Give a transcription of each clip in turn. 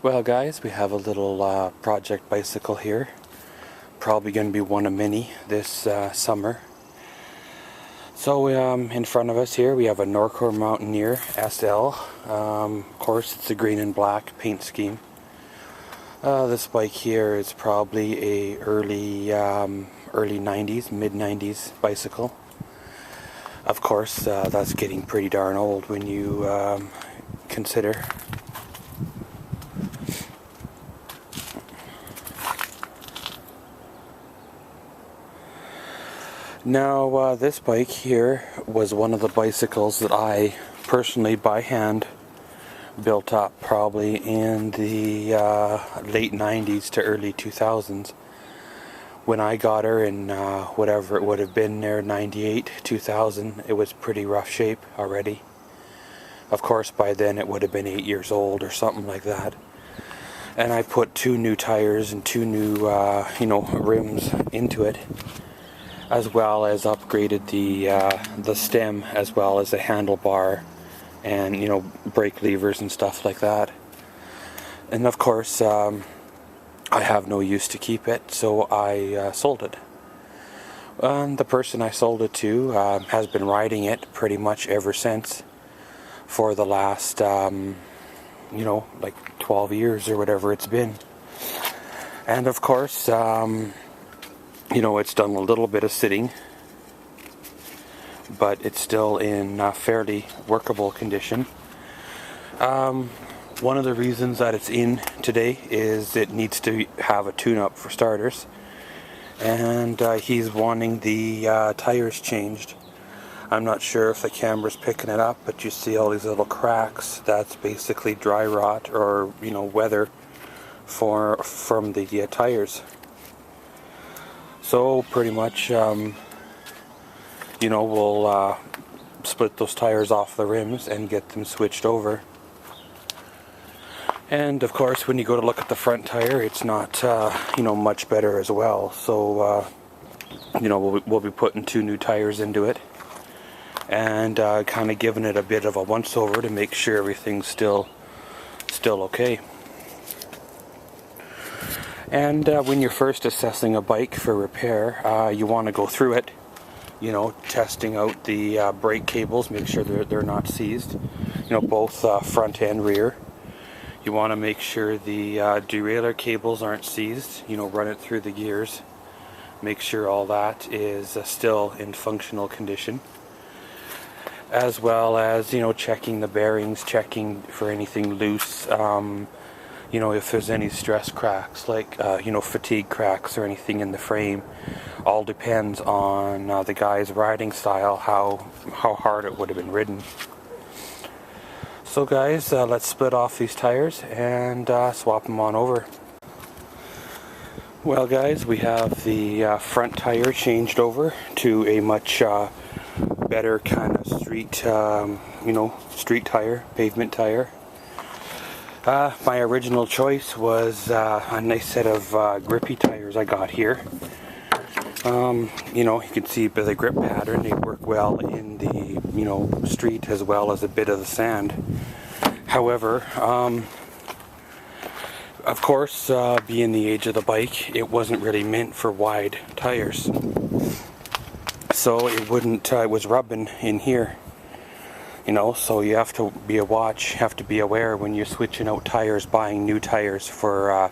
Well guys, we have a little project bicycle here. Probably going to be one of many this summer. So in front of us here we have a Norco Mountaineer SL. Of course it's a green and black paint scheme. This bike here is probably a early 90s, mid 90s bicycle. Of course that's getting pretty darn old when you consider. Now this bike here was one of the bicycles that I personally by hand built up probably in the late 90s to early 2000s. When I got her in whatever it would have been there, 98, 2000, it was pretty rough shape already. Of course by then it would have been 8 years old or something like that. And I put 2 new tires and 2 new rims into it, as well as upgraded the stem as well as the handlebar and brake levers and stuff like that. And of course I have no use to keep it, so I sold it. And the person I sold it to has been riding it pretty much ever since for the last like 12 years or whatever it's been. And of course it's done a little bit of sitting, but it's still in fairly workable condition. One of the reasons that it's in today is it needs to have a tune-up for starters, and he's wanting the tires changed. I'm not sure if the camera's picking it up, but you see all these little cracks. That's basically dry rot or weather from the tires. So pretty much, we'll split those tires off the rims and get them switched over. And of course, when you go to look at the front tire, it's not, much better as well. So, we'll be putting 2 new tires into it and kind of giving it a bit of a once-over to make sure everything's still okay. And when you're first assessing a bike for repair, you want to go through it, testing out the brake cables, make sure they're not seized, both front and rear. You want to make sure the derailleur cables aren't seized, run it through the gears, make sure all that is still in functional condition, as well as, checking the bearings, checking for anything loose, if there's any stress cracks, like, fatigue cracks or anything in the frame. All depends on the guy's riding style, how hard it would have been ridden. So guys, let's split off these tires and swap them on over. Well guys, we have the front tire changed over to a much better kind of street tire, pavement tire. My original choice was a nice set of grippy tires I got here. You can see by the grip pattern, they work well in the, street as well as a bit of the sand. However, of course, being the age of the bike, it wasn't really meant for wide tires. So it was rubbing in here. So you have to be aware when you're switching out tires, buying new tires for,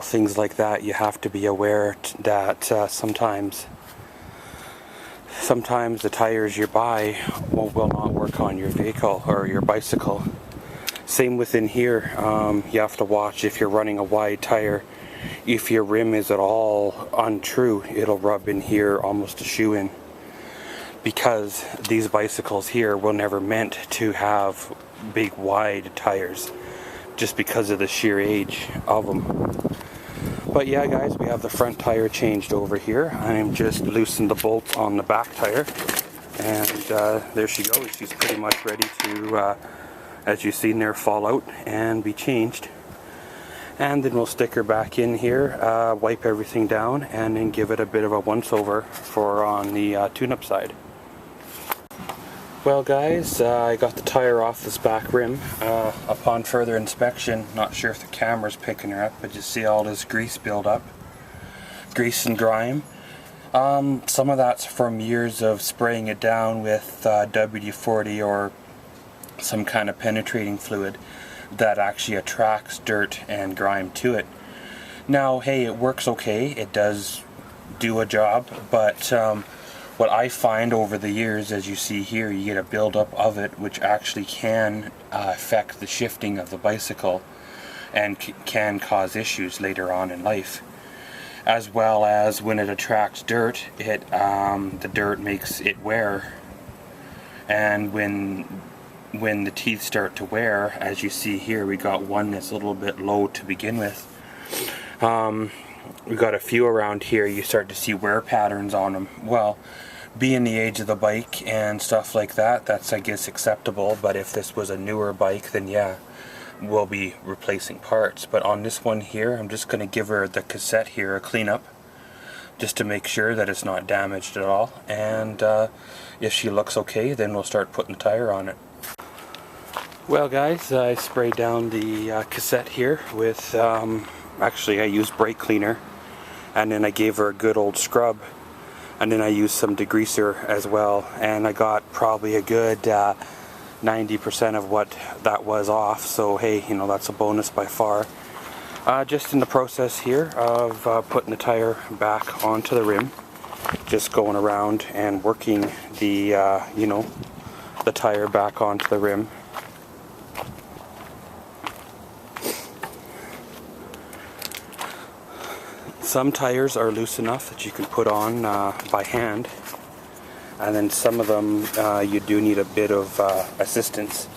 things like that. You have to be aware that sometimes the tires you buy will not work on your vehicle or your bicycle. Same within here. You have to watch if you're running a wide tire. If your rim is at all untrue, it'll rub in here almost a shoe-in. Because these bicycles here were never meant to have big wide tires, just because of the sheer age of them. But yeah guys, we have the front tire changed over here. I'm just loosened the bolts on the back tire, and there she goes. She's pretty much ready to, as you've seen there, fall out and be changed. And then we'll stick her back in here, wipe everything down, and then give it a bit of a once over for on the tune-up side. Well guys, I got the tire off this back rim. Upon further inspection, not sure if the camera's picking her up, but you see all this grease build up. Grease and grime. Some of that's from years of spraying it down with WD-40 or some kind of penetrating fluid that actually attracts dirt and grime to it. Now, hey, it works okay, it does do a job, but what I find over the years, as you see here, you get a buildup of it which actually can affect the shifting of the bicycle and can cause issues later on in life. As well as when it attracts dirt, the dirt makes it wear, and when the teeth start to wear, as you see here, we got one that's a little bit low to begin with. We got a few around here. You start to see wear patterns on them. Well, being the age of the bike and stuff like that, that's, I guess, acceptable. But if this was a newer bike, then yeah, we'll be replacing parts. But on this one here, I'm just going to give her the cassette here a cleanup, just to make sure that it's not damaged at all. And if she looks okay, then we'll start putting the tire on it. Well guys, I sprayed down the cassette here with, actually I used brake cleaner, and then I gave her a good old scrub, and then I used some degreaser as well, and I got probably a good 90% of what that was off, so hey, you know, that's a bonus by far. Just in the process here of putting the tire back onto the rim, just going around and working the, you know, the tire back onto the rim. Some tires are loose enough that you can put on by hand, and then some of them you do need a bit of assistance.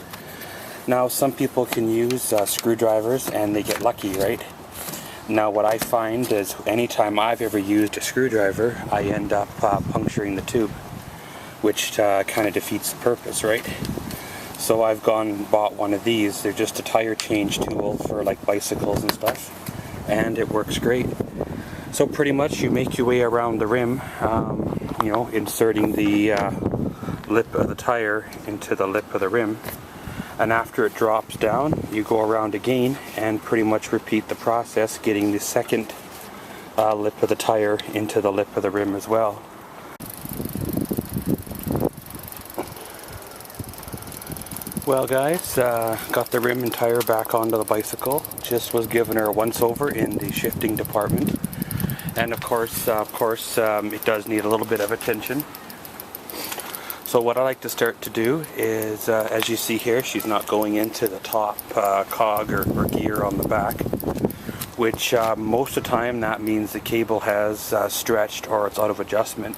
Now some people can use screwdrivers and they get lucky, right? Now what I find is anytime I've ever used a screwdriver, I end up puncturing the tube, which kind of defeats the purpose, right? So I've gone and bought one of these. They're just a tire change tool for like bicycles and stuff, and it works great. So pretty much you make your way around the rim, you know, inserting the lip of the tire into the lip of the rim, and after it drops down you go around again and pretty much repeat the process, getting the second lip of the tire into the lip of the rim as well. Well guys, got the rim and tire back onto the bicycle. Just was giving her a once over in the shifting department. And of course, it does need a little bit of attention. So what I like to start to do is, as you see here, she's not going into the top cog or gear on the back, which most of the time that means the cable has stretched or it's out of adjustment.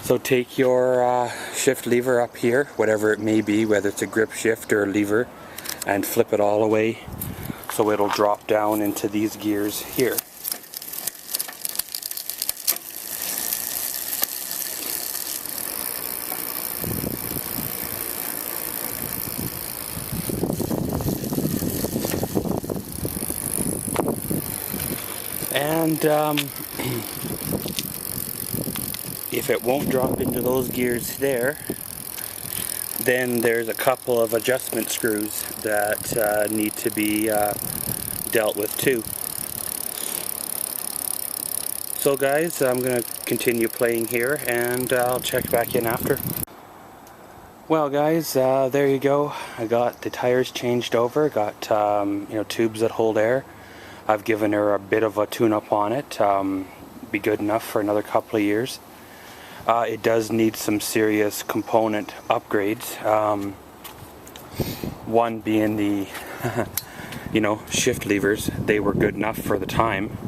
So take your shift lever up here, whatever it may be, whether it's a grip shift or a lever, and flip it all away so it'll drop down into these gears here. And if it won't drop into those gears there, then there's a couple of adjustment screws that need to be dealt with too. So guys, I'm going to continue playing here and I'll check back in after. Well guys, there you go. I got the tires changed over, got you know, tubes that hold air. I've given her a bit of a tune-up on it, be good enough for another couple of years. It does need some serious component upgrades. One being the, you know, shift levers. They were good enough for the time,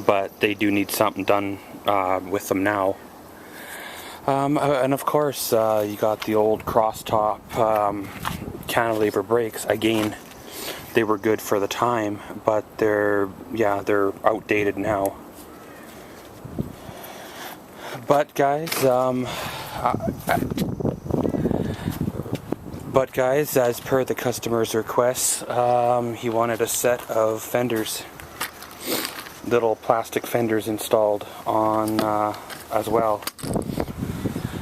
but they do need something done with them now. And of course, you got the old cross-top cantilever brakes. Again, they were good for the time, but they're outdated now. But guys, as per the customer's request, he wanted a set of fenders, little plastic fenders installed on as well.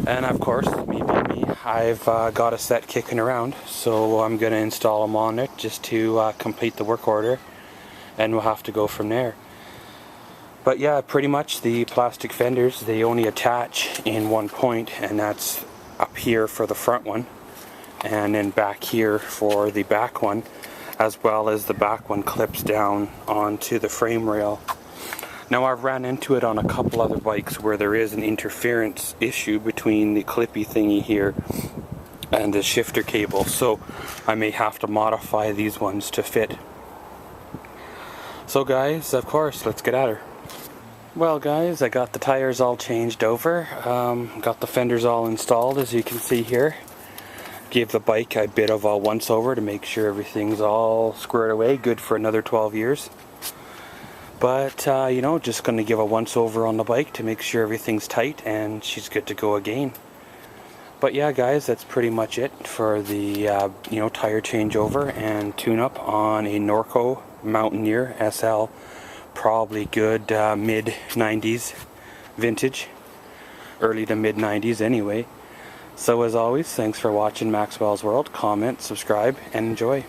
And of course, me being me, I've got a set kicking around, so I'm going to install them on it just to complete the work order, and we'll have to go from there. But yeah, pretty much the plastic fenders, they only attach in one point, and that's up here for the front one, and then back here for the back one, as well as the back one clips down onto the frame rail. Now, I've ran into it on a couple other bikes where there is an interference issue between the clippy thingy here and the shifter cable, so I may have to modify these ones to fit. So guys, of course, let's get at her. Well guys, I got the tires all changed over, got the fenders all installed, as you can see here. Gave the bike a bit of a once over to make sure everything's all squared away, good for another 12 years. But, you know, just going to give a once over on the bike to make sure everything's tight and she's good to go again. But yeah guys, that's pretty much it for the, you know, tire changeover and tune-up on a Norco Mountaineer SL. Probably good mid-90s vintage. Early to mid-90s anyway. So as always, thanks for watching Maxwell's World. Comment, subscribe, and enjoy.